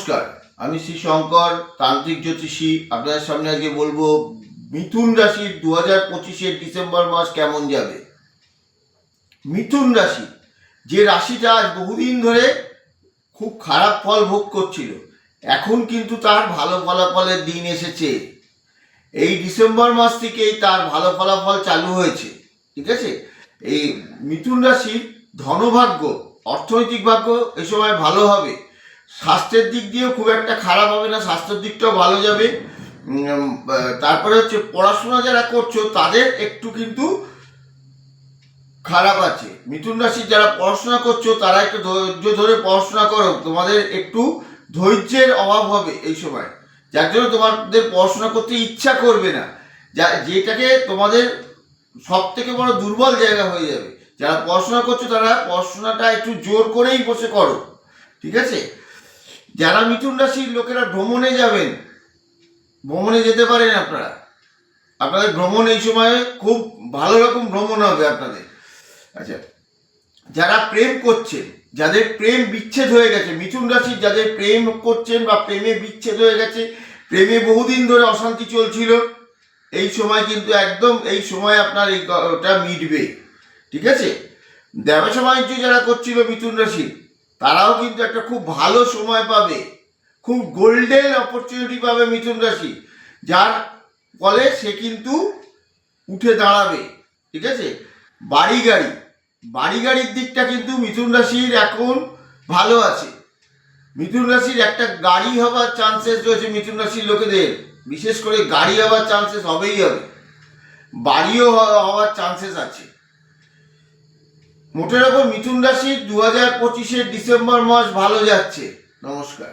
নমস্কার, আমি শ্রী শঙ্কর তান্ত্রিক জ্যোতিষী। আপনাদের সামনে আজকে বলবো মিথুন রাশির 2025-এর ডিসেম্বর মাস কেমন যাবে। মিথুন রাশি, যে রাশিটা আজ বহুদিন ধরে খুব খারাপ ফল ভোগ করছিল, এখন কিন্তু তার ভালো ফলাফলের দিন এসেছে। এই ডিসেম্বর মাস থেকেই তার ভালো ফলাফল চালু হয়েছে। ঠিক আছে, এই মিথুন রাশির ধনভাগ্য, অর্থনৈতিক ভাগ্য এই সময় ভালো হবে। স্বাস্থ্যের দিক দিয়েও খুব একটা খারাপ হবে না, স্বাস্থ্যের দিকটাও ভালো যাবে। তারপরে হচ্ছে পড়াশোনা যারা করছো তাদের একটু কিন্তু খারাপ আছে। মিথুন রাশি যারা পড়াশোনা করছো তারা একটু ধৈর্য ধরে পড়াশোনা করো, তোমাদের একটু ধৈর্যের অভাব হবে এই সময়, যার জন্য তোমাদের পড়াশোনা করতে ইচ্ছা করবে না, যেটাকে তোমাদের সব থেকে বড় দুর্বল জায়গা হয়ে যাবে। যারা পড়াশোনা করছো তারা পড়াশোনাটা একটু জোর করেই বসে করো। ঠিক আছে, যারা মিথুন রাশির লোকেরা ভ্রমণে যাবেন, ভ্রমণে যেতে পারেন আপনাদের ভ্রমণ এই সময়ে খুব ভালো রকম ভ্রমণ হবে আপনাদের। আচ্ছা, যারা প্রেম করছেন, যাদের প্রেম বিচ্ছেদ হয়ে গেছে, মিথুন রাশির যাদের প্রেম করছেন বা প্রেমে বিচ্ছেদ হয়ে গেছে, প্রেমে বহুদিন ধরে অশান্তি চলছিল, এই সময় কিন্তু একদম এই সময় আপনার ওটা মিটবে। ঠিক আছে, ব্যবসা বাণিজ্য যারা করছিল মিথুন রাশি, তারাও কিন্তু একটা খুব ভালো সময় পাবে, খুব গোল্ডেন অপরচুনিটি পাবে মিথুন রাশি, যার ফলে সে কিন্তু উঠে দাঁড়াবে। ঠিক আছে, বাড়ি গাড়ির দিকটা কিন্তু মিথুন রাশির এখন ভালো আছে। মিথুন রাশির একটা গাড়ি হবার চান্সেস রয়েছে মিথুন রাশির লোকেদের, বিশেষ করে গাড়ি হওয়ার চান্সেস হবেই হবে, বাড়িও হওয়ার চান্সেস আছে। মোটের ওপর মিথুন রাশির 2025-এর ডিসেম্বর মাস ভালো যাচ্ছে। নমস্কার।